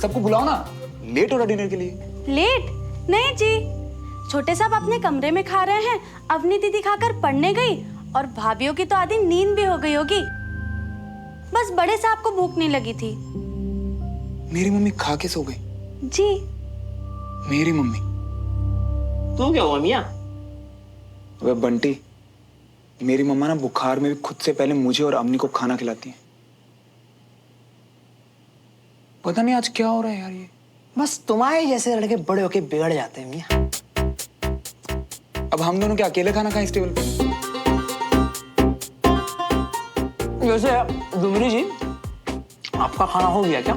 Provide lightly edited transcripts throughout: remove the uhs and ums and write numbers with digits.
सबको बुलाओ ना, लेट हो रहा डिनर के लिए। लेट? नहीं जी, छोटे साहब अपने कमरे में खा रहे हैं, अवनी दीदी खाकर पढ़ने गई और भाभीियों की तो आधी नींद भी हो गई होगी। बस बड़े साहब को भूख नहीं लगी थी। मेरी मम्मी खा के सो गई? जी। मेरी मम्मी? तू क्या हुआ मियां? वह बंटी, मेरी मम्मा ना बुखार में भी खुद से पहले मुझे और अम्मी को खाना खिलाती है। पता नहीं आज क्या हो रहा है यार। ये बस तुम्हारे जैसे लड़के बड़े होके बिगड़ जाते हैं मियां। अब हम दोनों क्या अकेले खाना खाएं इस टेबल पे? वैसे डुमरी जी, आपका खाना हो गया क्या?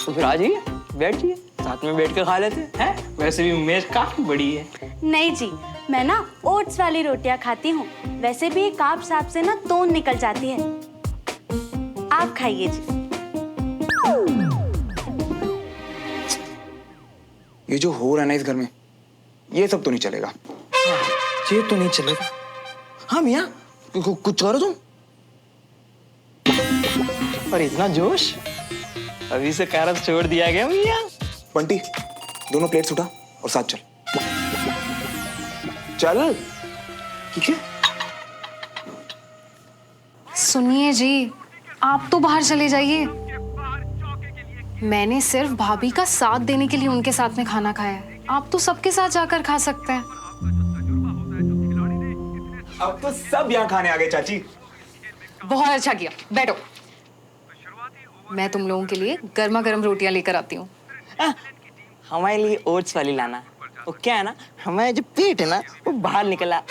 तो फिर आ जाइए, बैठिए, साथ में बैठ के खा लेते हैं। वैसे भी मेज काफी बड़ी है। नहीं जी, मैं ना ओट्स वाली रोटियां खाती हूँ। वैसे भी कार्ब साहब से ना तोन निकल जाती है। आप खाइए जी। ये जो हो रहा है ना इस घर में, ये सब तो नहीं चलेगा। ये तो नहीं चलेगा। हाँ मियां, कुछ करो तुम। और इतना जोश, अभी से कारब छोड़ दिया गया मियां। बंटी, दोनों प्लेट्स उठा और साथ चल। चल। ठीक है? सुनिए जी, आप तो बाहर चले जाइए। मैंने सिर्फ भाभी का साथ देने के लिए उनके साथ में खाना खाया है। आप तो सबके साथ जाकर खा सकते हैं। अब तो सब यहाँ खाने आ गए चाची। बहुत अच्छा किया, बैठो। मैं तुम लोगों के लिए गर्मा गर्म रोटियां लेकर आती हूँ। हमारे लिए ओट्स वाली लाना। वो क्या है ना, हमारा जो पेट है ना, वो बाहर निकला।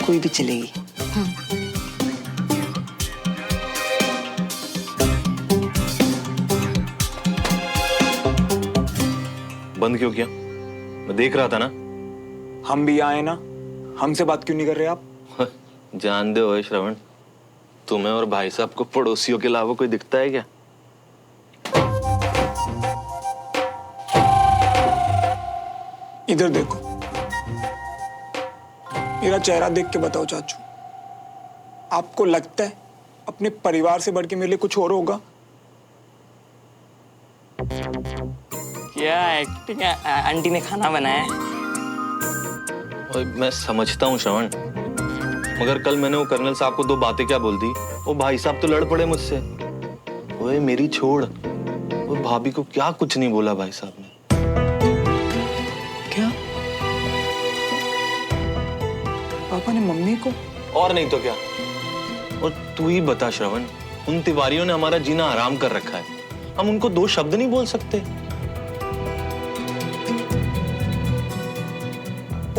कोई भी चलेगी। बंद क्यों किया? मैं देख रहा था ना। हम भी आए ना, हमसे बात क्यों नहीं कर रहे आप? जान दे ओए श्रवण, तुम्हें और भाई साहब को पड़ोसियों के अलावा कोई दिखता है क्या? इधर देखो, मेरा चेहरा देख के बताओ चाचू, आपको लगता है अपने परिवार से बढ़ के मेरे लिए कुछ और होगा? क्या एक्टिंग है? आंटी ने खाना बनाया है। ओए मैं समझता हूँ श्रवण, मगर कल मैंने वो कर्नल साहब को दो बातें क्या बोल दी, वो भाई साहब तो लड़ पड़े मुझसे। ओए मेरी छोड़, वो भाभी को क्या कुछ नहीं बोला भाई साहब ने। क्या? पापा ने मम्मी को? और नहीं तो क्या। और तू ही बता श्रवण, उन तिवारियों ने हमारा जीना हराम कर रखा है, हम उनको दो शब्द नहीं बोल सकते?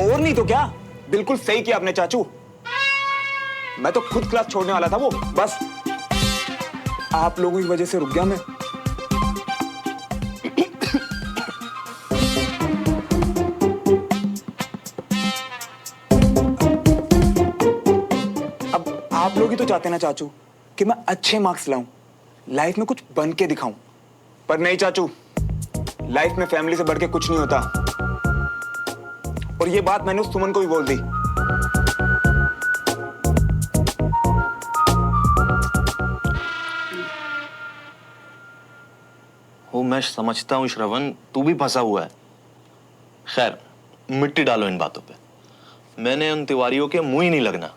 और नहीं तो क्या। बिल्कुल सही किया आपने चाचू, मैं तो खुद क्लास छोड़ने वाला था। वो बस आप लोगों की वजह से रुक गया मैं। अब आप लोग ही तो चाहते ना चाचू कि मैं अच्छे मार्क्स लाऊं, लाइफ में कुछ बन के दिखाऊं। पर नहीं चाचू, लाइफ में फैमिली से बढ़ के कुछ नहीं होता। और ये बात मैंने उस सुमन को भी बोल दी। वो मैं समझता हूँ श्रवण, तू भी फंसा हुआ है। खैर, मिट्टी डालो इन बातों पे। मैंने उन तिवारियों के मुंह ही नहीं लगना।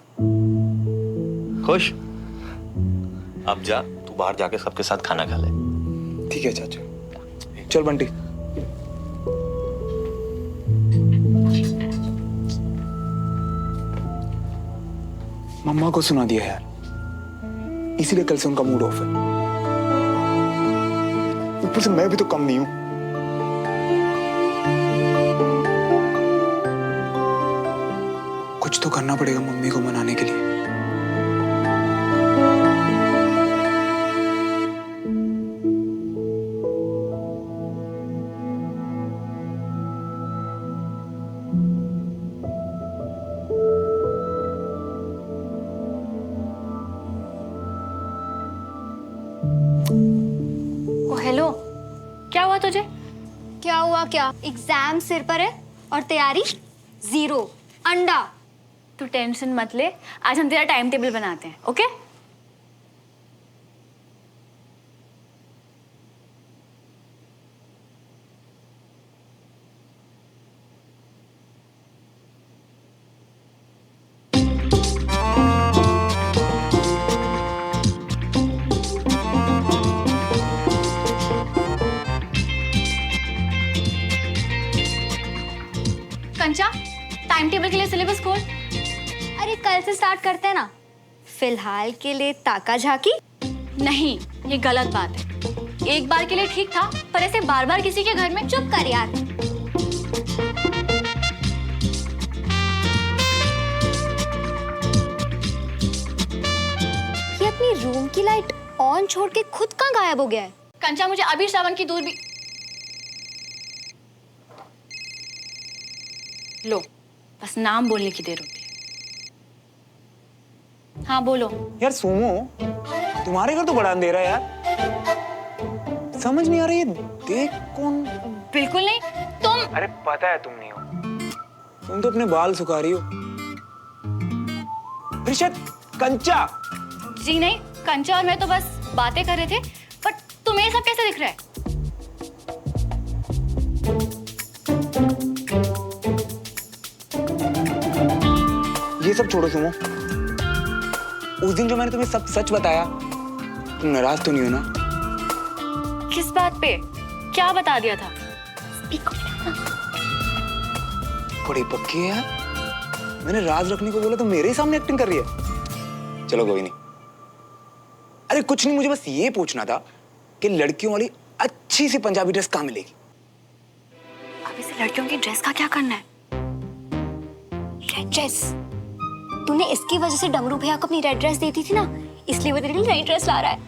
खुश? अब जा, तू बाहर जाके सबके साथ खाना खा ले। ठीक है चाचू। चल बंटी। मम्मा को सुना दिया यार, इसीलिए कल से उनका मूड ऑफ है। ऊपर से मैं भी तो कम नहीं हूं। कुछ तो करना पड़ेगा मम्मी को मनाने के लिए। ओ हेलो, क्या हुआ तुझे? क्या हुआ क्या? एग्जाम सिर पर है और तैयारी जीरो। अंडा। तू टेंशन मत ले, आज हम तेरा टाइम टेबल बनाते हैं, ओके? कंचा, टाइम टेबल के लिए सिलेबस खोल। अरे कल से स्टार्ट करते हैं ना। फिलहाल के लिए ताका झाकी। नहीं, ये गलत बात है। एक बार के लिए ठीक था, पर ऐसे बार बार किसी के घर में चुप कर यार। ये अपनी रूम की लाइट ऑन छोड़ के खुद कहाँ गायब हो गया है? कंचा, मुझे अभी श्रावण की दूर भी लो, बस नाम बोलने की देर होती है। हाँ बोलो। यार सुमो, तुम्हारे घर तो बड़ा अंधेरा है यार, समझ नहीं आ रही है, देख कौन। बिल्कुल नहीं, तुम। अरे पता है तुम नहीं हो, तुम तो अपने बाल सुखा रही हो। रिशत, कंचा। जी नहीं, कंचा और मैं तो बस बातें कर रहे थे, बट तुम्हें सब कैसे दिख रहा है? ये सब छोड़ो सुमो, उस दिन जो मैंने तुम्हें सब सच बताया, तुम नाराज तो नहीं हो ना? किस बात पे? क्या बता दिया था? बड़ी पक्की है यार, मैंने राज रखने को बोला तो मेरे ही सामने एक्टिंग कर रही है। चलो कोई नहीं। अरे कुछ नहीं, मुझे बस ये पूछना था कि लड़कियों वाली अच्छी सी पंजाबी ड्रेस कहाँ मिलेगी? अब इसे लड़कियों की ड्रेस का क्या करना है? Red dress. तूने इसकी वजह से डमरू भैया को अपनी रेड ड्रेस दी थी ना, इसलिए वो तेरे लिए नई ड्रेस ला रहा है।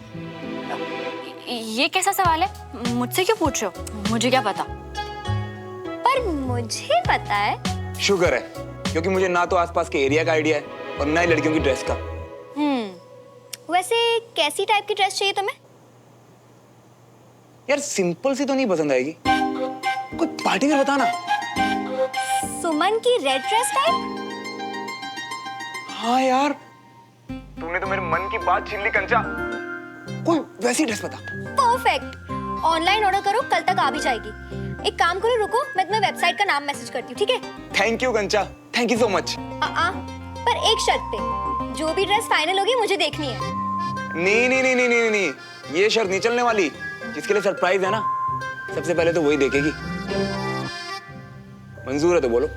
ये कैसा सवाल है? मुझसे क्यों पूछ रहे हो? मुझे क्या पता? पर मुझे पता है। शुक्र है, क्योंकि मुझे ना तो आसपास के एरिया का आइडिया है और ना ही लड़कियों की ड्रेस का। वैसे कैसी टाइप की ड्रेस चाहिए तुम्हें? यार सिंपल सी तो नहीं पसंद आएगी, कोई पार्टी वेयर बताना। सुमन की रेड ड्रेस टाइप? हाँ यार, तूने तो मेरे मन की बात छीन ली कंचा, कोई वैसी ड्रेस बता। परफेक्ट। ऑनलाइन ऑर्डर करो, कल तक आ भी जाएगी। एक काम करो, रुको, मैं तुम्हें वेबसाइट का नाम मैसेज करती हूँ, ठीक है? थैंक यू कंचा, थैंक यू सो मच। पर एक शर्त पे, जो भी ड्रेस फाइनल होगी मुझे देखनी है। नहीं नहीं नहीं नहीं नहीं नहीं, ये शर्त नहीं चलने वाली। जिसके लिए सरप्राइज है ना, सबसे पहले तो वही देखेगी। मंजूर है तो बोलो।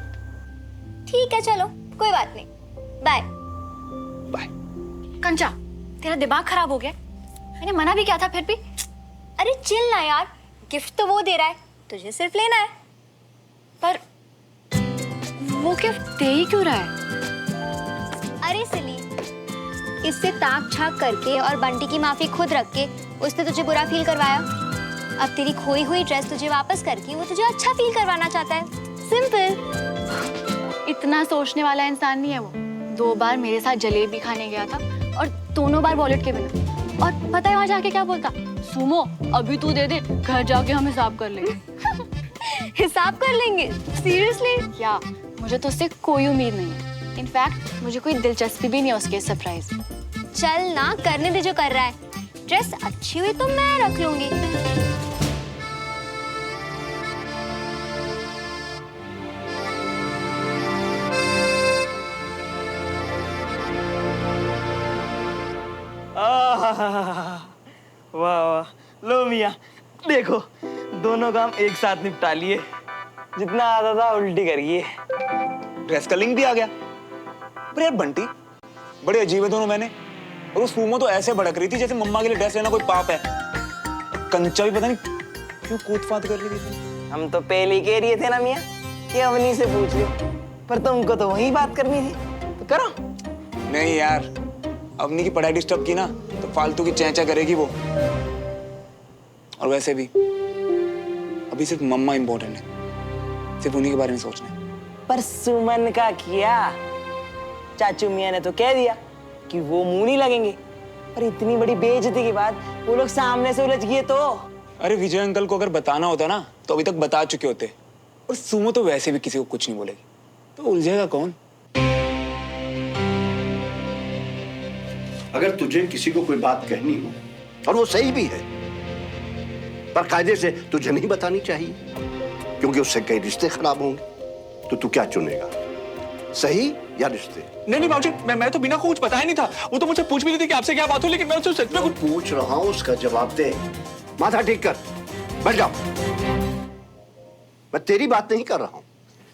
ठीक है चलो, कोई बात नहीं, बाय। बाय। कंचा, तेरा दिमाग खराब हो गया? मैंने मना भी किया था फिर भी। अरे चिल ना यार, गिफ्ट तो वो दे रहा है, तुझे सिर्फ लेना है। पर वो गिफ्ट दे ही क्यों रहा है? अरे सिली, इससे ताक झाक करके और बंटी की माफी खुद रख के उसने तुझे बुरा फील करवाया। अब तेरी खोई हुई ड्रेस तुझे वापस करके वो तुझे अच्छा फील करवाना चाहता है। सिंपल। इतना सोचने वाला इंसान नहीं है वो। 2 बार मेरे साथ जलेबी खाने गया था और दोनों बार वॉलेट के बिना। और पता है वहां जाके क्या बोलता? सुमो, अभी तू दे दे, घर जाके हम हिसाब कर लेंगे। हिसाब कर लेंगे? सीरियसली? क्या? मुझे तो उससे कोई उम्मीद नहीं है। इनफैक्ट मुझे कोई दिलचस्पी भी नहीं है उसके सरप्राइज में। चल ना, करने दे जो कर रहा है। ड्रेस अच्छी हुई तो मैं रख लूंगी। वाह वाह, लो मियाँ, देखो दोनों काम एक साथ निपटा लिए। जितना आता था उल्टी करिए। ड्रेस का लिंक भी आ गया। पर यार बंटी, बड़े अजीब है दोनों। मैंने और उस सुमो तो ऐसे भड़क रही थी जैसे मम्मा के लिए ड्रेस लेना कोई पाप है। कंचा भी पता नहीं क्यों कूद फाद कर रही थी। हम तो पहले ही कह रहे थे ना मियाँ कि अवनी से पूछ लो, पर तुमको तो वही बात करनी थी, तो करो। नहीं यार, अवनी की पढ़ाई डिस्टर्ब की ना तो फालतू की चैंचा करेगी वो। और वैसे भी अभी सिर्फ मम्मा इंपॉर्टेंट है, सिर्फ उन्हीं के बारे में सोचना है। पर सुमन का किया, चाचू मियाँ ने तो कह दिया कि वो मुंह नहीं लगेंगे, पर इतनी बड़ी बेइज्जती के बाद वो लोग सामने से उलझ गए तो। अरे विजय अंकल को अगर बताना होता ना तो अभी तक बता चुके होते। और सुमो तो वैसे भी किसी को कुछ नहीं बोलेगी, तो उलझेगा कौन? अगर तुझे किसी को कोई बात कहनी हो और वो सही भी है, पर कायदे से तुझे नहीं बतानी चाहिए, क्योंकि उससे कई रिश्ते खराब होंगे। तो तू क्या चुनेगा, सही या रिश्ते? नहीं बाबूजी, मैं तो बिना कुछ बताया नहीं था। वो तो मुझसे पूछ भी नहीं थी कि आपसे क्या बात हो, लेकिन मैं उससे सच में कुछ पूछ रहा हूं, उसका जवाब दे। माथा ठीक कर, बैठ जाओ। मैं तेरी बात नहीं कर रहा हूं।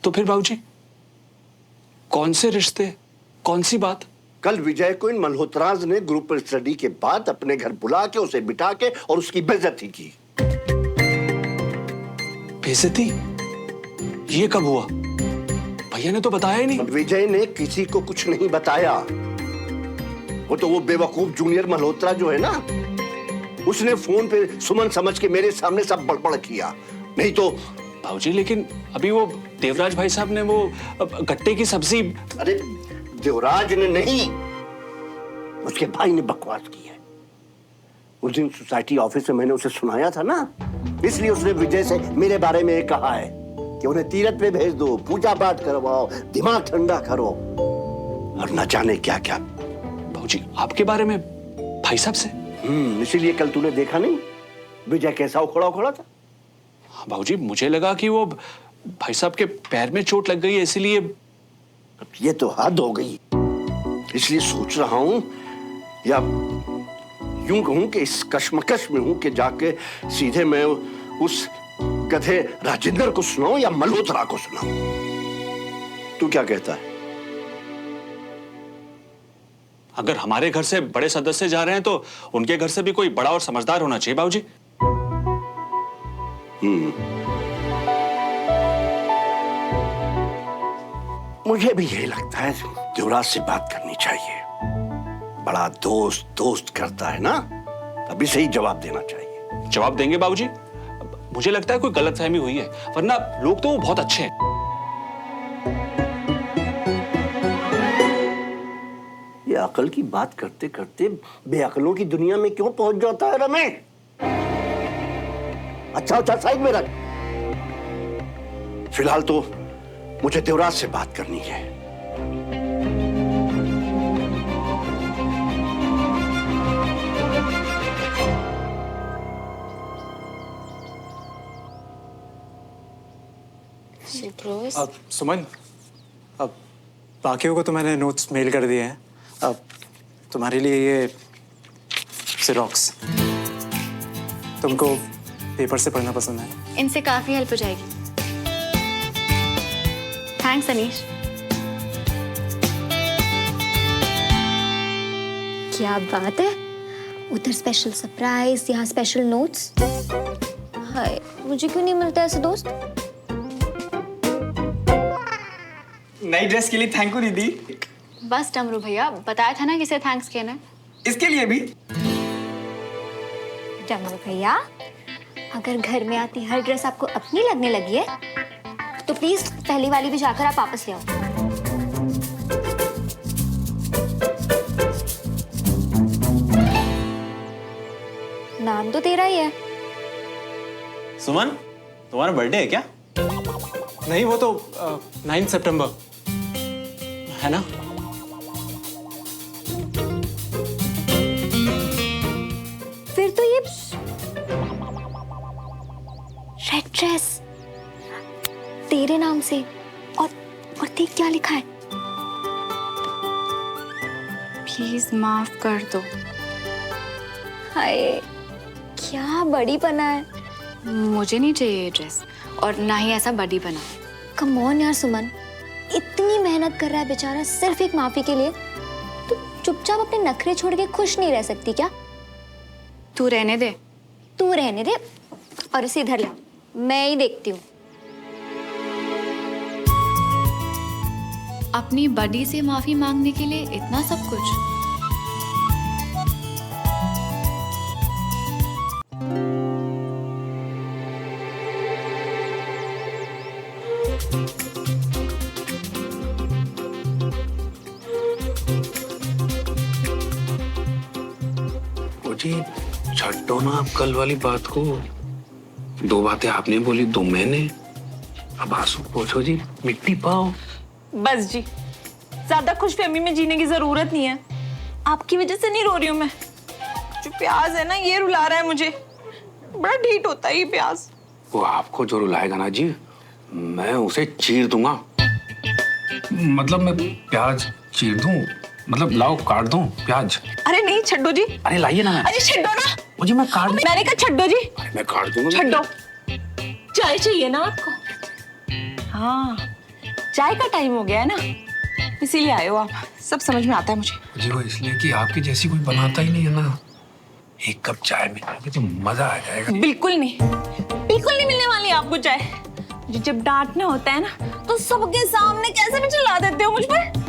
तो फिर बाबूजी कौन से रिश्ते, कौन सी बात? कल विजय को इन मल्होत्राज ने ग्रुप स्टडी के बाद अपने घर बुला के उसे बिठा के और उसकी बेइज्जती की। बेइज्जती? ये कब हुआ? भैया ने तो बताया ही नहीं। विजय ने किसी को कुछ नहीं बताया। वो बेवकूफ जूनियर मल्होत्रा जो है ना, उसने फोन पे सुमन समझ के मेरे सामने सब बड़बड़ किया। नहीं तो बाबूजी, लेकिन अभी वो देवराज भाई साहब ने वो गट्टे की सब्जी। अरे देवराज ने नहीं, उसके भाई ने बकवास की है। उस दिन सोसाइटी ऑफिस में मैंने उसे सुनाया था ना, इसलिए उसने विजय से मेरे बारे में कहा है कि उन्हें तीरथ पे भेज दो, पूजा पाठ करवाओ, दिमाग ठंडा करो, और न जाने क्या क्या। बाबूजी आपके बारे में भाई साहब से? इसीलिए कल तूने देखा नहीं विजय कैसा उखड़ा था। बाबूजी मुझे लगा कि वो भाई साहब के पैर में चोट लग गई है, इसीलिए। ये तो हद हो गई। इसलिए सोच रहा हूं, या यूं कहूं कि इस कश्मकश में हूं कि जाके सीधे मैं उस गधे राजेंद्र को सुनाऊं या मल्होत्रा को सुनाऊं। तू क्या कहता है? अगर हमारे घर से बड़े सदस्य जा रहे हैं तो उनके घर से भी कोई बड़ा और समझदार होना चाहिए बाबूजी। मुझे भी यही लगता है, देवराज से बात करनी चाहिए। बड़ा दोस्त करता है ना, अभी सही जवाब देना चाहिए। जवाब देंगे बाबूजी। मुझे लगता है कोई गलतफहमी हुई है, वरना लोग तो बहुत अच्छे हैं। ये अकल की बात करते करते बेअकलों की दुनिया में क्यों पहुंच जाता है रमेश? अच्छा साइड में रख। फिलहाल तो मुझे देवराज से बात करनी है। अब सुमन, अब बाकियों को तो मैंने नोट्स मेल कर दिए हैं। अब तुम्हारे लिए ये जेरोक्स, तुमको पेपर से पढ़ना पसंद है? इनसे काफी हेल्प हो जाएगी। थैंक्स अनीश। क्या बात है, उधर स्पेशल सरप्राइज, यहाँ स्पेशल नोट्स। हाय, मुझे क्यों नहीं मिलता ऐसे दोस्त? नई ड्रेस के लिए थैंक यू दीदी। बस डमरू भैया, बताया था ना किसे थैंक्स कहना है। इसके लिए भी? डमरू भैया, अगर घर में आती हर ड्रेस आपको अपनी लगने लगी है तो प्लीज पहली वाली भी जाकर आप वापस ले आओ। नाम तो तेरा ही है। सुमन, तुम्हारा बर्थडे है क्या? नहीं, वो तो 9 सितंबर है ना? फिर तो ये रेड ड्रेस तेरे नाम से, और देख क्या लिखा है। प्लीज माफ कर दो। हाय, क्या बड़ी बना है। मुझे नहीं चाहिए ये ड्रेस, और ना ही ऐसा बड़ी बना। कम ऑन यार सुमन, इतनी मेहनत कर रहा है बेचारा सिर्फ एक माफी के लिए, तो चुपचाप अपने नखरे छोड़ के खुश नहीं रह सकती क्या? तू रहने दे। तू रहने दे और इसे इधर ला, मैं ही देखती हूँ। अपनी बडी से माफी मांगने के लिए इतना सब कुछ? जी छड्डो ना आप कल वाली बात को। 2 बातें आपने बोली, 2 मैंने। अब आंसू पोंछो जी, मिट्टी पाओ। बस जी, ज्यादा खुशफहमी में जीने की जरूरत नहीं है। आपकी वजह से नहीं रो रही हूँ मैं। जो प्याज है ना ये रुला रहा है मुझे, बड़ा ढीठ होता है ये प्याज। वो आपको जो रुलाएगा ना जी, मैं उसे चीर दूंगा। मतलब मैं प्याज चीर दूं, मतलब लाओ काट दूं प्याज। अरे नहीं छड्डो जी। अरे लाइए ना। अरे छड्डो ना। वो जी मैं काट मैंने कहा छड्डो जी। अरे मैं काट दूंगा। छड्डो। चाय चाहिए ना आपको? हाँ, चाय का टाइम हो गया है ना, इसीलिए आए हो आप। सब समझ में आता है मुझे। जी वो इसलिए कि आपकी जैसी कोई बनाता ही नहीं है ना। एक कप चाय मिल जाएगी तो मजा आ जाएगा। बिल्कुल नहीं, बिल्कुल नहीं मिलने वाली आपको चाय। मुझे जब डांटना होता है ना तो सबके सामने कैसे भी चिल्ला देते हो मुझ पर,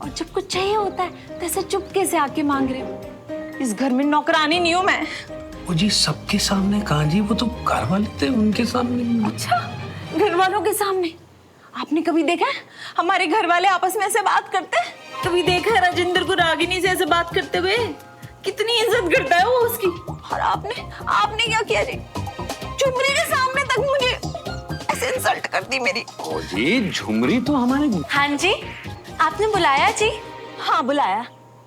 और जब कुछ चाहिए होता है तो ऐसे चुपके से आके मांग रहे हो। इस घर में नौकरानी नहीं हूँ मैं। वो जी सबके सामने कहाँ जी, वो तो घर वाले थे उनके सामने। अच्छा, घर वालों के सामने? आपने कभी देखा है हमारे घर वाले आपस में ऐसे बात करते हैं? कभी देखा है राजेंद्र को रागिनी से ऐसे बात करते हुए? कितनी इज्जत करता है वो उसकी। और आपने क्या किया जी? झुमरी के सामने तक मुझे ऐसे इंसल्ट कर दी मेरी। ओ जी झुमरी तो हमारे। हाँ जी, आपने बुलाया जी? हाँ बुलाया।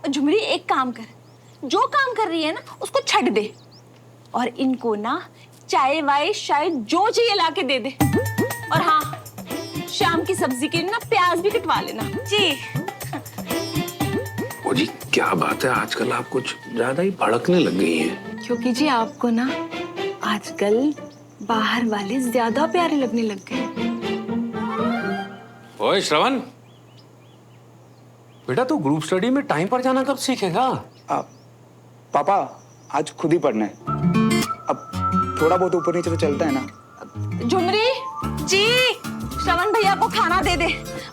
झुमरी एक काम कर, जो काम कर रही है ना उसको छੱਡ दे, और इनको ना चाय वाय शायद जो चाहिए लाके दे दे। और हाँ, शाम की सब्जी के लिए ना प्याज भी कटवा लेना जी। ओ जी क्या बात है, आजकल आप कुछ ज्यादा ही भड़कने लग गई हैं। क्योंकि जी आपको ना आजकल बाहर वाले ज्यादा प्यारे लगने लग गए। ओए श्रवण, बेटा तू ग्रुप स्टडी में टाइम पर जाना कब सीखेगा? पापा आज खुद ही पढ़ना है। अब थोड़ा बहुत ऊपर नीचे तो चलता है ना। झुमरी जी, श्रवण भैया को खाना दे दे,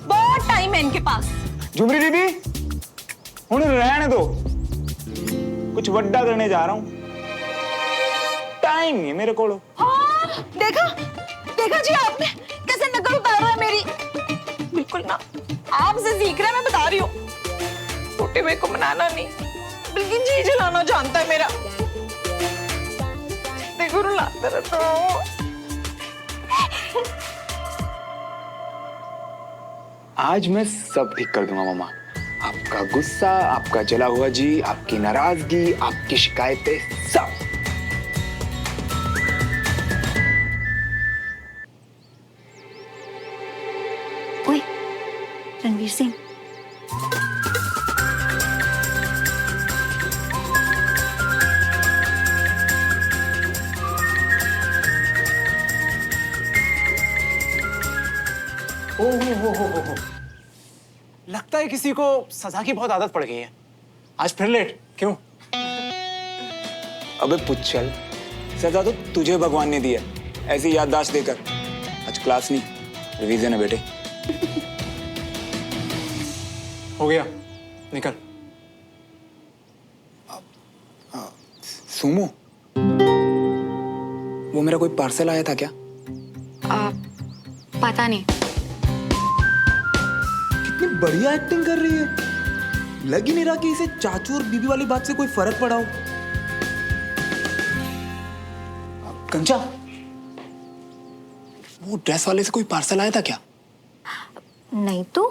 बहुत टाइम है इनके पास। झुमरी दीदी हुण रहने दो, कुछ वड्डा करने जा रहा हूँ, टाइम नहीं है मेरे को। हाँ, देखा जी आपने कैसे नकल उतार रहा है मेरी। बिल्कुल ना, आपसे सीख रहा है, मैं बता रही हूँ। छोटे भाई को मनाना नहीं बल्कि जी जलाना जानता है मेरा। देखो रुलाता रहता हूँ। आज मैं सब ठीक कर दूंगा मामा। आपका गुस्सा, आपका जला हुआ जी, आपकी नाराजगी, आपकी शिकायतें, सब। ओए, रणवीर सिंह। हो। लगता है किसी को सजा की बहुत आदत पड़ गई है। आज फिर लेट क्यों? अबे पुच्छल, सजा तो तुझे भगवान ने दी है, ऐसी याददाश्त देकर। आज क्लास नहीं, रिवीजन है बेटे। हो गया, निकल। सुमो, वो मेरा कोई पार्सल आया था क्या? पता नहीं। कितनी बढ़िया एक्टिंग कर रही है, लग ही नहीं रहा कि इसे चाचू और बीबी वाली बात से कोई फर्क पड़ा हो। कंचा, वो ड्रेस वाले से कोई पार्सल आया था क्या? नहीं तो,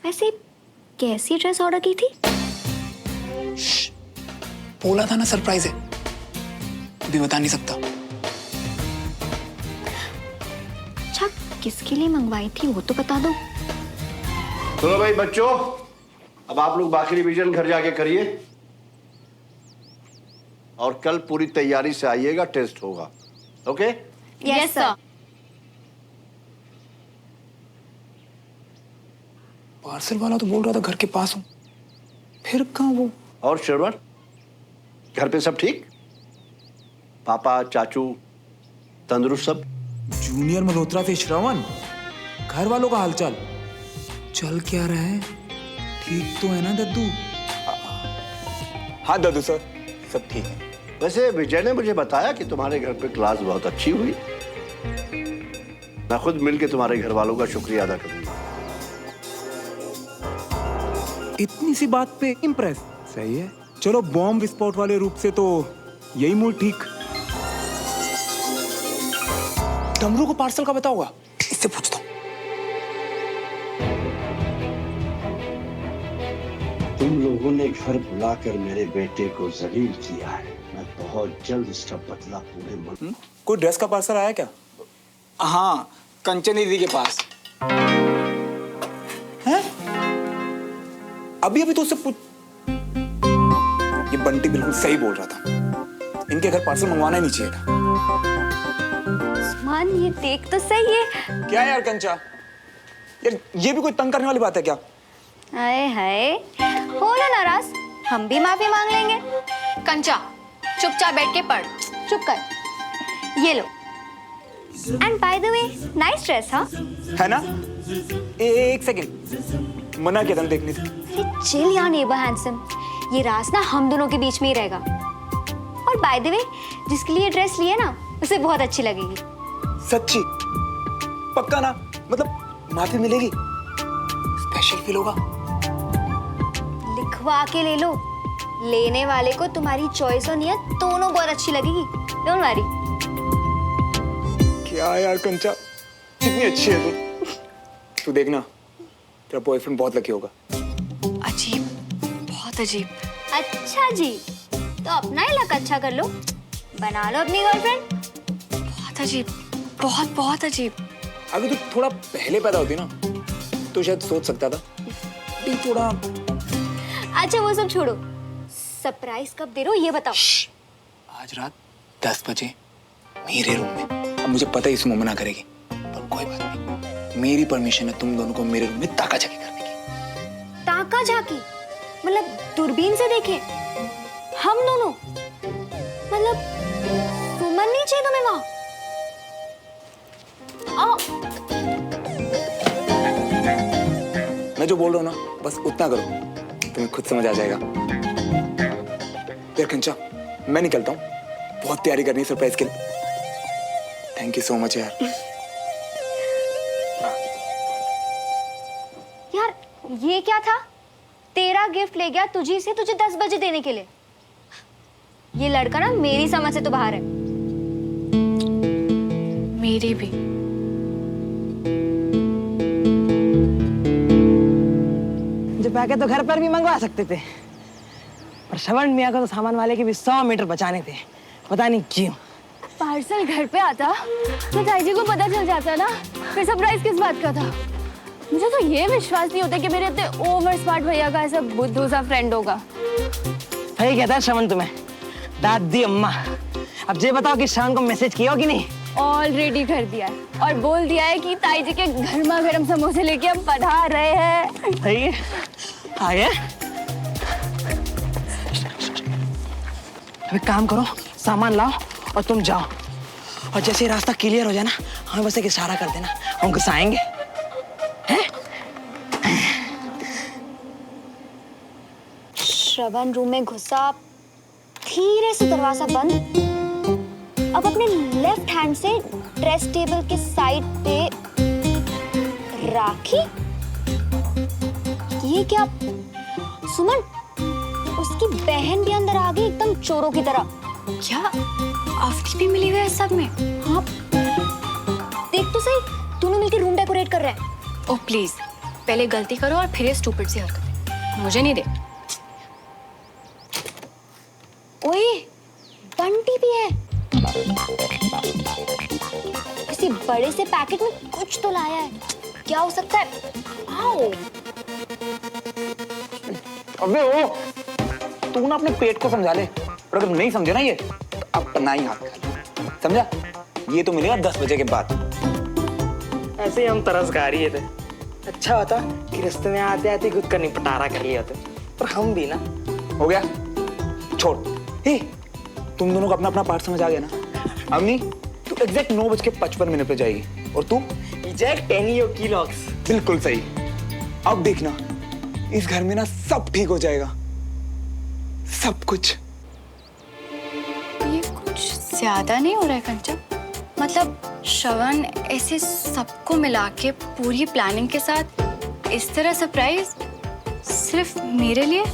वैसे कैसी ड्रेस ऑर्डर की थी? बोला था ना सरप्राइज है, अभी बता नहीं सकता। अच्छा, किसके लिए मंगवाई थी वो तो बता दो। चलो भाई बच्चों, अब आप लोग बाकी रिवीजन घर जाके करिए और कल पूरी तैयारी से आइएगा, टेस्ट होगा। ओके? Yes sir. पार्सल वाला तो बोल रहा था घर के पास हूं, फिर कहां वो? और श्रवण, घर पे सब ठीक? पापा चाचू तंदुरुस्त सब? जूनियर मल्होत्रा से श्रवण, घर वालों का हालचाल चल क्या रहा है? ठीक तो है ना दद्दू? हाँ दद्दू सर, सब ठीक है। वैसे विजय ने मुझे बताया कि तुम्हारे घर पे क्लास बहुत अच्छी हुई। मैं खुद मिलके तुम्हारे घर वालों का शुक्रिया अदा करूंगा। इतनी सी बात पे इम्प्रेस, सही है। चलो बॉम्ब विस्फोट वाले रूप से तो यही मूड ठीक। डमरू को पार्सल का पता होगा, इससे पूछता हूँ। तुम तुम लोगों ने घर बुलाकर मेरे बेटे को जलील किया है। मैं बहुत जल्द इसका बदला पूरे मन। कोई ड्रेस का पार्सल आया क्या? हाँ, कंचन दीदी के पास। हैं? अभी तो उससे पूछ। ये बंटी बिल्कुल सही बोल रहा था, इनके घर पार्सल मंगवाना ही नहीं चाहिए था। मान ये देख तो सही है। क्या यार कंचा, यार ये भी कोई तंग करने वाली बात है क्या? हाय हाय, हो ना नाराज, हम भी माफी मांग लेंगे। कंचा चुपचाप बैठ के पढ़। चुप कर, ये लो। And by the way, nice dress. हाँ है ना? एक सेकंड, मना किया था देखने से। अरे चिल यार नेबर हैंडसम, ये राज ना हम दोनों के बीच में ही रहेगा। और बाय द वे, जिसके लिए ड्रेस लिए ना, उसे बहुत अच्छी लगेगी। सच्ची? पक्का ना? मतलब माफी मिलेगी? स्पेशल फील होगा? लिखवा के ले लो, लेने वाले को तुम्हारी चॉइस और नियत दोनों बहुत अच्छी लगेगी। Don't worry. क्या यार कंचा, कितनी अच्छी है तू। तू देखना, तेरा बॉयफ्रेंड बहुत लकी होगा। अजीब, बहुत अजीब। अच्छा जी, तो अपना ही लक अच्छा कर लो, बना लो अपनी गर्लफ्रेंड। बहुत अजीब, बहुत बहुत अजीब। अगर तू थोड़ा पहले पैदा होती ना, तो शायद सोच सकता था। ये थोड़ा। अच्छा वो सब छोड़ो, सरप्राइज कब दे रहे हो ये बताओ। आज रात 10 बजे मेरे रूम में। अब मुझे पता है इसमें मना करेगी, पर कोई बात नहीं, मेरी परमिशन है तुम दोनों को मेरे रूम में ताका झाकी करने की। ताका झाकी मतलब दूरबीन से देखे हम दोनों? मतलब सुमन नहीं चाहिए तुम्हें वहां? मैं जो बोल रहा हूँ ना, बस उतना करो, तुम्हें खुद समझ आ जाएगा। यार कंचा, मैं निकलता हूँ, बहुत तैयारी करनी है सरप्राइज के लिए। थैंक यू सो मच यार। यार ये क्या था? तेरा गिफ्ट ले गया तुझी से तुझे 10 बजे देने के लिए। ये लड़का ना मेरी समझ से तो बाहर है। मेरी भी। जो पैकेट तो घर पर भी मंगवा सकते थे, पर श्रवण मियाँ को तो सामान वाले के भी 100 मीटर बचाने थे, पता नहीं क्यों। पार्सल घर पे आता तो ताई जी को पता चल जाता ना, फिर सरप्राइज किस बात का था? मुझे तो ये विश्वास नहीं होता कि मेरे इतने ओवर स्मार्ट भैया का ऐसा बुद्धू सा फ्रेंड होगा। सही कहता है श्रवण तुम्हें, दादी अम्मा। अब ये बताओ कि श्रवण को मैसेज किया हो कि नहीं? ऑलरेडी कर दिया है और बोल दिया है कि ताई जी के गर्मा गर्म समोसे लेके हम पधार रहे हैं। सही है, आगे। अब एक काम करो, सामान लाओ और तुम जाओ, और जैसे ही रास्ता क्लियर हो जाए ना, हमें बस एक इशारा कर देना, हम घुसाएंगे। श्रवण रूम में घुसा, धीरे से दरवाजा बंद। अब अपने लेफ्ट हैंड से ड्रेस टेबल के साइड पे राखी। ये क्या? सुमन, उसकी बहन भी अंदर आ गई एकदम चोरों की तरह। क्या अवधि भी मिली हुई है सब में? हाँ देख तो सही, दोनों मिलकर रूम डेकोरेट कर रहे हैं। ओह प्लीज, पहले गलती करो और फिर ये स्टूपिड सी हरकत मुझे नहीं दे। ओए, बंटी भी है। किसी बड़े से पैकेट में कुछ तो लाया है, क्या हो सकता है? आओ। अबे ओ, तू ना अपने पेट को समझा ले, और अगर नहीं समझे ना ये, तो अपना ही हाथ खा ले, समझा? ये तो मिलेगा 10 बजे के बाद। ऐसे ही हम तरस खा रही थे। अच्छा होता कि रास्ते में आते आते खुद का निपटारा कर लिया होते, पर हम भी ना। हो गया, छोड़। हे, तुम दोनों को अपना अपना पार्ट समझ आ गया ना? अम्मी, तू एग्जैक्ट 9:55 पे जाएगी, और तू एग्जैक्ट 10 किलोग्स। बिल्कुल सही। अब देखना, इस घर में ना सब ठीक हो जाएगा, सब कुछ। ये कुछ ज्यादा नहीं हो रहा है कंचा? मतलब श्रवण ऐसे सबको मिला के पूरी प्लानिंग के साथ इस तरह सरप्राइज सिर्फ मेरे लिए?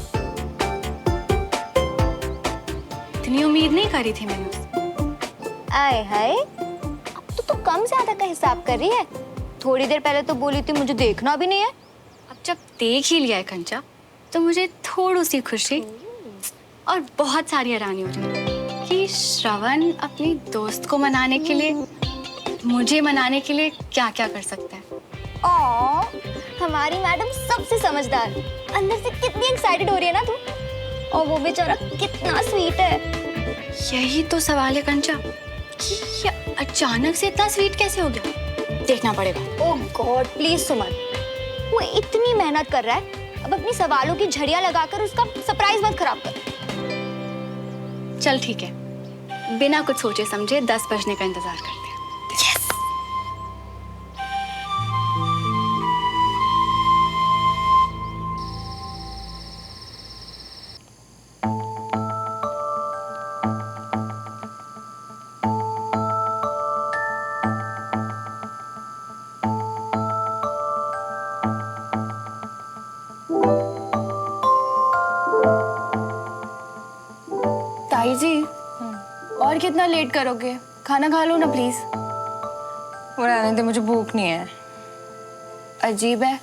इतनी उम्मीद नहीं करी थी मैंने उससे। आए हाय, अब तो कम ज्यादा का हिसाब कर रही है। थोड़ी देर पहले तो बोली थी मुझे देखना भी नहीं है। अब जब देख ही लिया है कंचा, तो मुझे थोड़ी सी खुशी और बहुत सारी हैरानी हो रही कि श्रवण अपनी दोस्त को मनाने के लिए, मुझे मनाने के लिए क्या क्या कर सकता है। हमारी मैडम सबसे समझदार। अंदर से कितनी एक्साइटेड हो रही है ना तू। और वो बेचारा कितना स्वीट है। यही तो सवाल है कंचा कि ये अचानक से इतना स्वीट कैसे हो गया। देखना पड़ेगा। ओह गॉड प्लीज सुमन, वो इतनी मेहनत कर रहा है, अब अपनी सवालों की झड़ियां लगाकर उसका सरप्राइज मत खराब कर। चल ठीक है, बिना कुछ सोचे समझे 10 बजने का इंतजार करते हैं। ताई जी, और कितना लेट करोगे? खाना खा लो ना प्लीज। वो रहने दे, मुझे भूख नहीं है। अजीब है,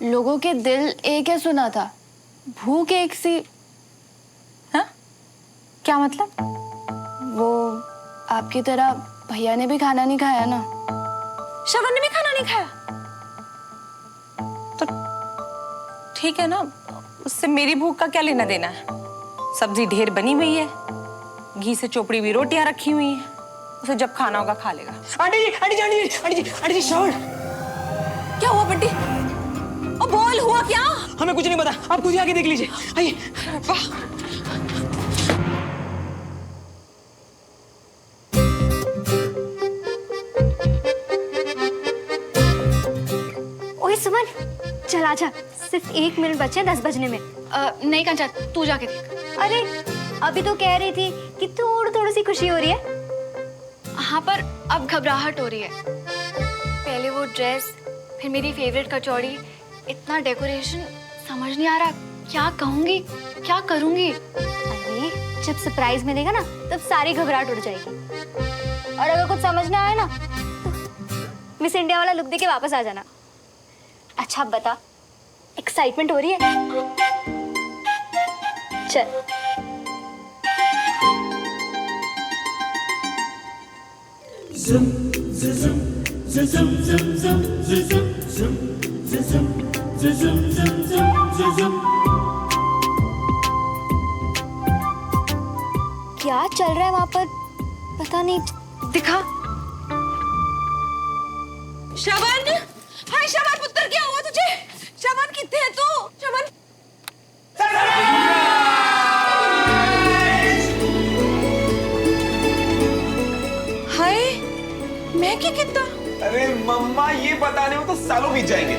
लोगों के दिल एक है सुना था, भूख एक सी। हाँ? क्या मतलब? वो आपकी तरह भैया ने भी खाना नहीं खाया ना। श्रवण ने भी खाना नहीं खाया? तो ठीक है ना, उससे मेरी भूख का क्या लेना देना है? सब्जी ढेर बनी हुई है, घी से चोपड़ी हुई रोटियां रखी हुई हैं, उसे जब खाना होगा खा लेगा। आंटी जी श्रवण। क्या हुआ बंटी? और बोल, हुआ क्या? हमें कुछ नहीं पता, आप खुद ही आके देख लीजिए। आइए। ओए सुमन, चल आजा, सिर्फ 1 मिनट बचे 10 बजने में। नहीं कंचा, तू जाके देख। अरे अभी तो कह रही थी कि थोड़ी थोड़ी सी खुशी हो रही है। हाँ, पर अब घबराहट हो रही है। पहले वो ड्रेस, फिर मेरी फेवरेट कचौड़ी, इतना डेकोरेशन, समझ नहीं आ रहा क्या कहूंगी, क्या करूंगी। अरे जब सरप्राइज मिलेगा ना, तब सारी घबराहट उड़ जाएगी। और अगर कुछ समझ ना आए ना, तो मिस इंडिया वाला लुक देके वापस आ जाना। अच्छा बता, एक्साइटमेंट हो रही है? चल। क्या चल रहा है वहां पर, पता नहीं। दिखा। श्रवण, हाय श्रवण पुत्र, क्या हुआ तुझे? श्रवण कितने है तू? श्रवण हाय, मैं क्या कितना? अरे मम्मा, ये बताने में तो सालों बीत जाएंगे।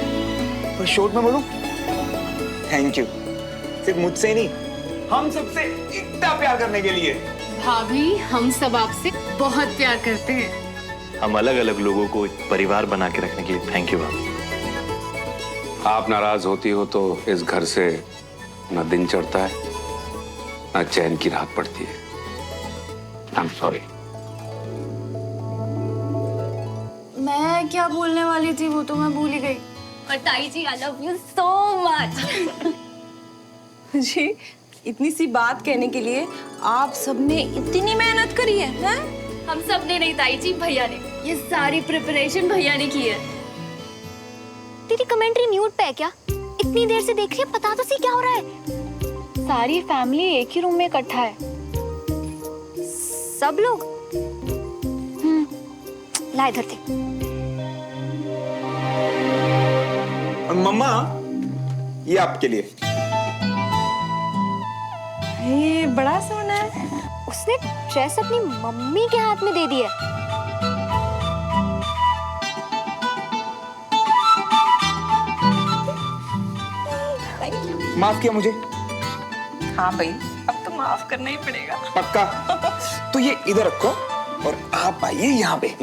पर शॉर्ट में बोलूं, थैंक यू। सिर्फ मुझसे नहीं, हम सबसे इतना प्यार करने के लिए। भाभी, हम सब आपसे बहुत प्यार करते हैं। हम अलग अलग लोगों को एक परिवार बना के रखने के लिए थैंक यू भाभी। आप नाराज होती हो तो इस घर से न दिन चढ़ता है, न चैन की रात पड़ती है। I am sorry. मैं क्या बोलने वाली थी वो तो मैं भूल ही गई। और ताई जी, I love you so much. जी, इतनी सी बात कहने के लिए आप सबने इतनी मेहनत करी है, हैं? हम सब ने नहीं ताई जी, भैया ने। ये सारी प्रिपरेशन भैया ने की है। तेरी कमेंट्री म्यूट पे है क्या? इतनी देर से देख रही है, पता तो सी क्या हो रहा है। सारी फैमिली एक ही रूम में इकट्ठा है। सब लोग? ला इधर थे। मम्मा, ये आपके लिए। ये बड़ा सोना है। उसने ड्रेस अपनी मम्मी के हाथ में दे दी है। माफ किया मुझे? हाँ भाई, अब तो माफ करना ही पड़ेगा। पक्का? तो ये इधर रखो और आप आइए यहाँ पे।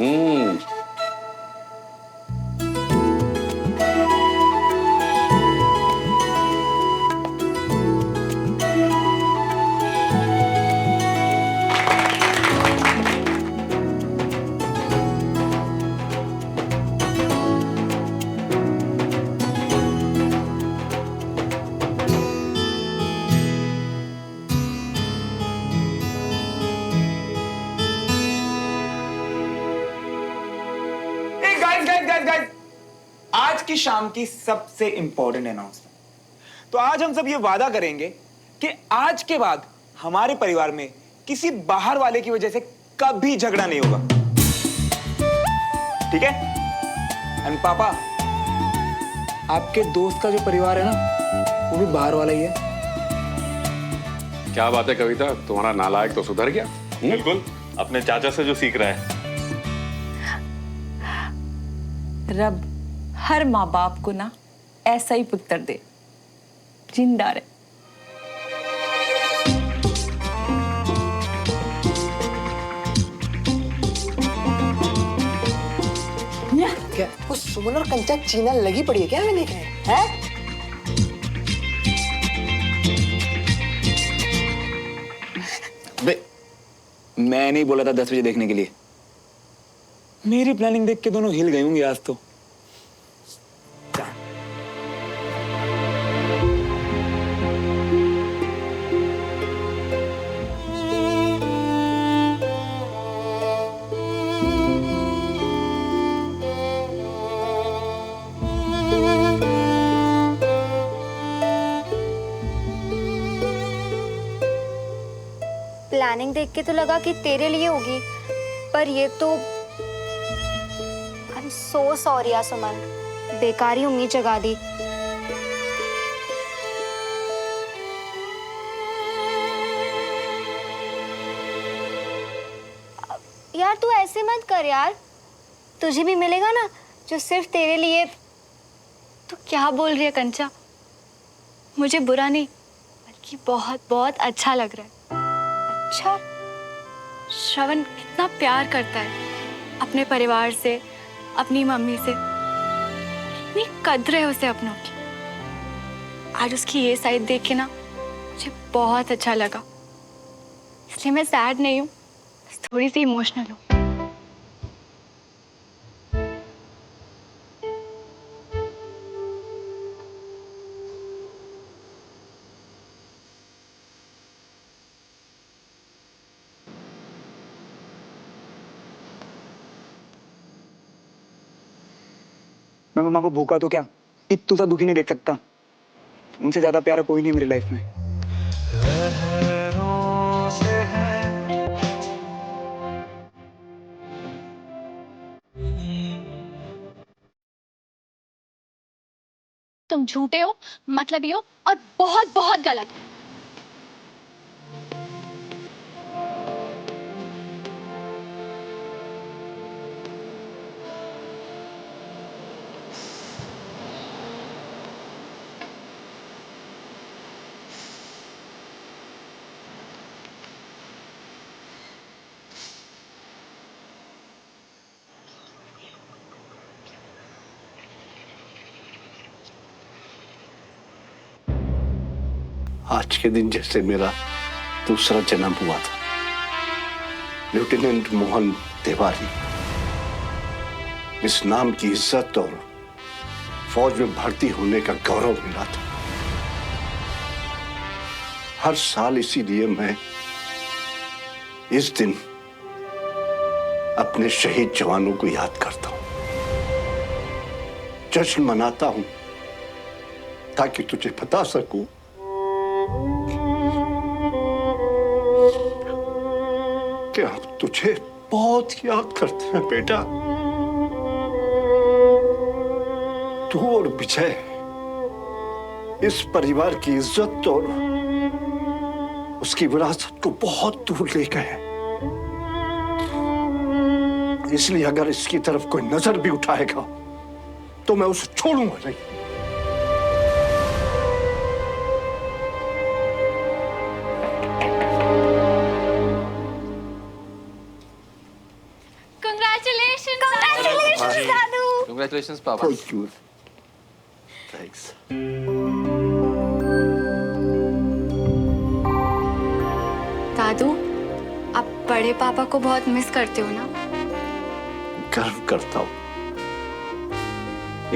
की शाम की सबसे इंपॉर्टेंट अनाउंसमेंट। तो आज हम सब ये वादा करेंगे कि आज के बाद हमारे परिवार में किसी बाहर वाले की वजह से कभी झगड़ा नहीं होगा, ठीक है? एंड पापा, आपके दोस्त का जो परिवार है ना, वो भी बाहर वाला ही है। क्या बात है कविता, तुम्हारा नालायक तो सुधर गया। बिल्कुल, अपने चाचा से जो सीख रहा है। रब हर माँ बाप को ना ऐसा ही पुत्र दे, जिंदा रहे। क्या वो सुमन और कंचा चीना लगी पड़ी है क्या मैंने कहा है? बे, मैं नहीं बोला था 10 बजे देखने के लिए। मेरी प्लानिंग देख के दोनों हिल गए होंगे आज तो। प्लानिंग देख के तो लगा कि तेरे लिए होगी, पर ये तो आई एम सो सॉरी यार सुमन, बेकार ही उम्मीद जगा दी। यार तू ऐसे मत कर यार, तुझे भी मिलेगा ना जो सिर्फ तेरे लिए। तो क्या बोल रही है कंचा? मुझे बुरा नहीं बल्कि बहुत बहुत अच्छा लग रहा है। अच्छा, श्रवण कितना प्यार करता है अपने परिवार से, अपनी मम्मी से, कितनी कद्र है उसे अपनों की। आज उसकी ये साइड देख के ना मुझे बहुत अच्छा लगा, इसलिए मैं सैड नहीं हूँ, बस थोड़ी सी इमोशनल हूँ। मैं मम्मा को भूखा तो क्या इत्तू सा दुखी नहीं देख सकता। उनसे ज्यादा प्यारा कोई नहीं मेरी लाइफ में। तुम झूठे हो, मतलबी हो और बहुत बहुत गलत हो। आज के दिन जैसे मेरा दूसरा जन्म हुआ था। लेफ्टिनेंट मोहन तिवारी, इस नाम की इज्जत और फौज में भर्ती होने का गौरव मिला था। हर साल इसीलिए मैं इस दिन अपने शहीद जवानों को याद करता हूं, जश्न मनाता हूं, ताकि तुझे बता सकूं कि हम तुझे बहुत याद करते हैं बेटा। तू और विजय इस परिवार की इज्जत और उसकी विरासत को बहुत दूर ले गए। इसलिए अगर इसकी तरफ कोई नजर भी उठाएगा तो मैं उसे छोड़ूंगा नहीं। Congratulations, Papa. Thank you. Thanks. दादू, आप बड़े पापा को बहुत मिस करते हो ना? गर्व करता हूं।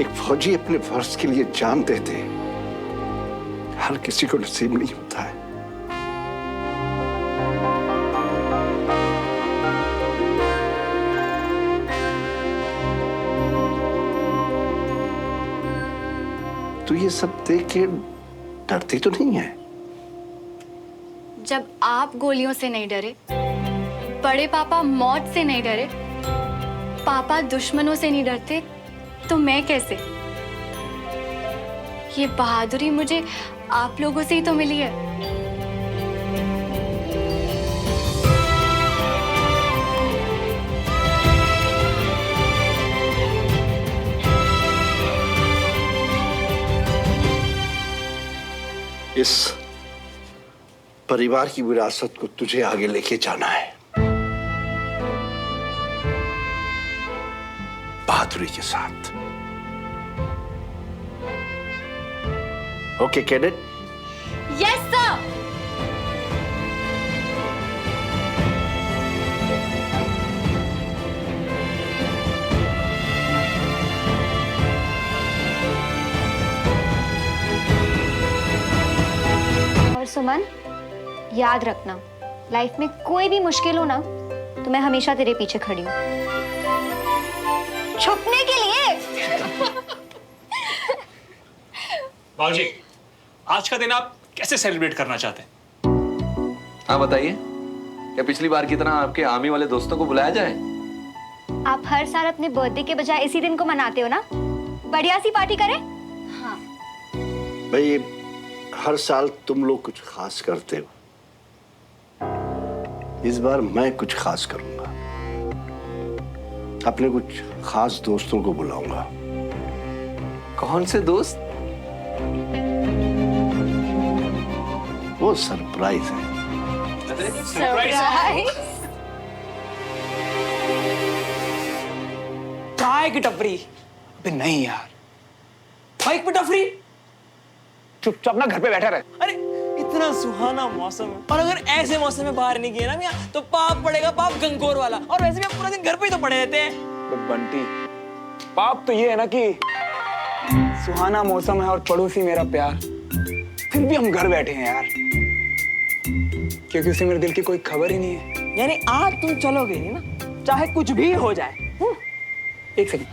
एक फौजी अपने फर्ज के लिए जान दे दे, हर किसी को नसीब नहीं होता है। तू ये सब देख के डरती तो नहीं है? जब आप गोलियों से नहीं डरे, बड़े पापा मौत से नहीं डरे, पापा दुश्मनों से नहीं डरते, तो मैं कैसे? ये बहादुरी मुझे आप लोगों से ही तो मिली है। इस परिवार की विरासत को तुझे आगे लेके जाना है, बहादुरी के साथ। Okay cadet? Yes sir. और सुमन, याद रखना, लाइफ में कोई भी मुश्किल हो ना तो मैं हमेशा तेरे पीछे खड़ी हूँ, छुपने के लिए। बाबूजी, आज का दिन आप कैसे सेलिब्रेट करना चाहते हैं? हाँ बताइए, क्या पिछली बार की तरह आपके आर्मी वाले दोस्तों को बुलाया जाए? आप हर साल अपने बर्थडे के बजाय इसी दिन को मनाते हो ना, बढ़िया सी पार्टी करें। हाँ भाई, हर साल तुम लोग कुछ खास करते हो, इस बार मैं कुछ खास करूंगा। अपने कुछ खास दोस्तों को बुलाऊंगा। कौन से दोस्त? वो सरप्राइज है। चाय की टपरी? अबे नहीं यार, बाइक पे टपरी? चुपचाप ना घर पे बैठा रहे। अरे इतना सुहाना मौसम है, और अगर ऐसे मौसम में बाहर नहीं गए ना मियां तो पाप पड़ेगा, पाप गंगोर वाला। और वैसे भी हम पूरा दिन घर पे ही तो पड़े रहते हैं। तो बंटी, पाप तो ये है ना कि सुहाना मौसम है और पड़ोसी मेरा प्यार, फिर भी हम घर बैठे हैं यार, क्योंकि उसे मेरे दिल की कोई खबर ही नहीं है। यानी आज तुम चलोगे नहीं ना, चाहे कुछ भी हो जाए। एक सेकंड,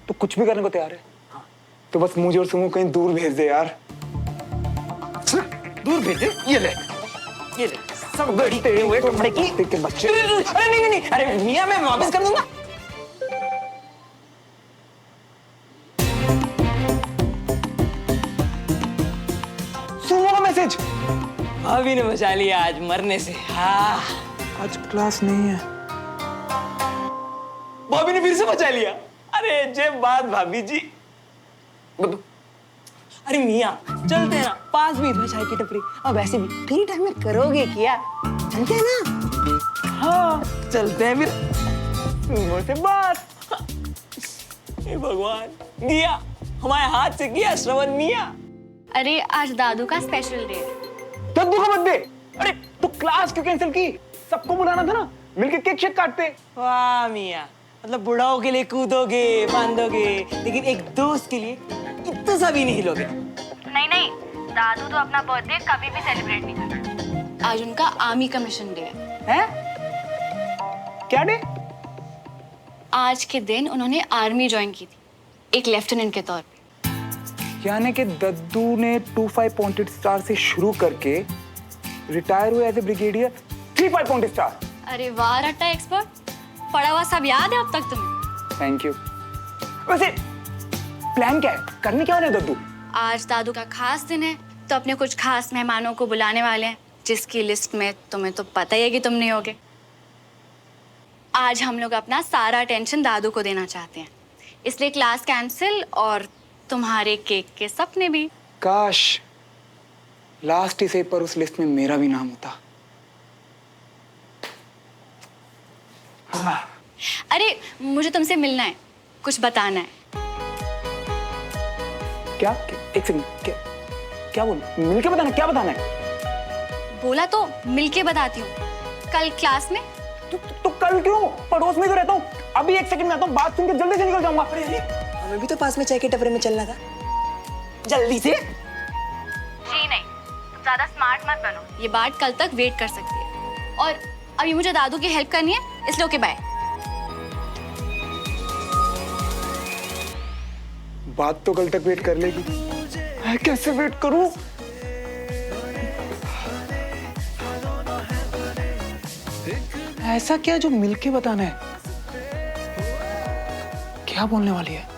तो कुछ भी करने को तैयार है? हाँ। तो बस मुझे और सुमो कहीं दूर भेज दे यार। दूर भेज दे? ये ले सब गड़ते हुए कपड़े की बच्चे। अरे नहीं नहीं नहीं, अरे मियां मैं वापस कर दूंगा। सुमो का मैसेज। भाभी ने बचा लिया आज मरने से। हाँ, आज क्लास नहीं है। भाभी ने फिर से बचा लिया। अरे जय बात भाभी जी। अरे मियां चलते हैं ना, पास भी तो चाय की टपरी, और वैसे भी फ्री टाइम में करोगे क्या, चलते हैं ना? हाँ चलते हैं फिर। सुमो से बात। हे भगवान, गया हमारे हाथ से गया श्रवण मियां। अरे आज दादू का स्पेशल डे है। दादू का बर्थडे? अरे तो क्लास क्यों कैंसिल की? सबको बुलाना था ना, मिलके केक शेक काटते। वाह मियां, मतलब बुढ़ाओं के लिए कूदोगे बांधोगे, लेकिन एक दोस्त के लिए इतना सा भी नहीं हिलोगे। नहीं नहीं, दादू तो अपना बर्थडे कभी भी सेलिब्रेट नहीं करते। आज उनका आर्मी का मिशन डे है। हैं? क्या डे? आज के दिन उन्होंने आर्मी ज्वाइन की थी, एक लेफ्टिनेंट के तौर पे। यानी कि दद्दू ने 25 पॉइंटेड स्टार से शुरू करके रिटायर हुए as a brigadier 35 pointed star. अरे वाह रट्टा एक्सपर्ट, पढ़ा हुआ सब याद है अब तक तुम्हें। Thank you. वैसे प्लान क्या है, करने क्या हो रहा है दद्दू? आज दादू का खास दिन है, तो अपने कुछ खास मेहमानों को बुलाने वाले हैं, जिसकी लिस्ट में तुम्हें तो पता ही है कि तुम नहीं होगे। आज हम लोग अपना सारा अटेंशन दादू को देना चाहते हैं, इसलिए क्लास कैंसिल और तुम्हारे केक के सपने भी। काश लास्ट ही पर उस लिस्ट में मेरा भी नाम होता। अरे मुझे तुमसे मिलना है, कुछ बताना है। क्या? एक सेकंड, क्या बोल? मिलके बताना? क्या बताना है? बोला तो मिलके बताती हूँ, कल क्लास में। तो कल क्यों? पड़ोस में तो रहता हूँ। अभी एक सेकंड में आता हूँ, बात सुन के जल्दी से निकल जाऊंगा। अरे हमें भी तो पास में चाय के टपरे में चलना था, जल्दी से। जी नहीं, तुम ज्यादा स्मार्ट मत बनो। ये बात कल तक वेट कर सकती है, और अभी मुझे दादू की हेल्प करनी है, इसलिए ओके बाय। बात तो कल तक वेट कर लेगी। मैं कैसे वेट करूं? ऐसा क्या जो मिलके बताना है? क्या बोलने वाली है?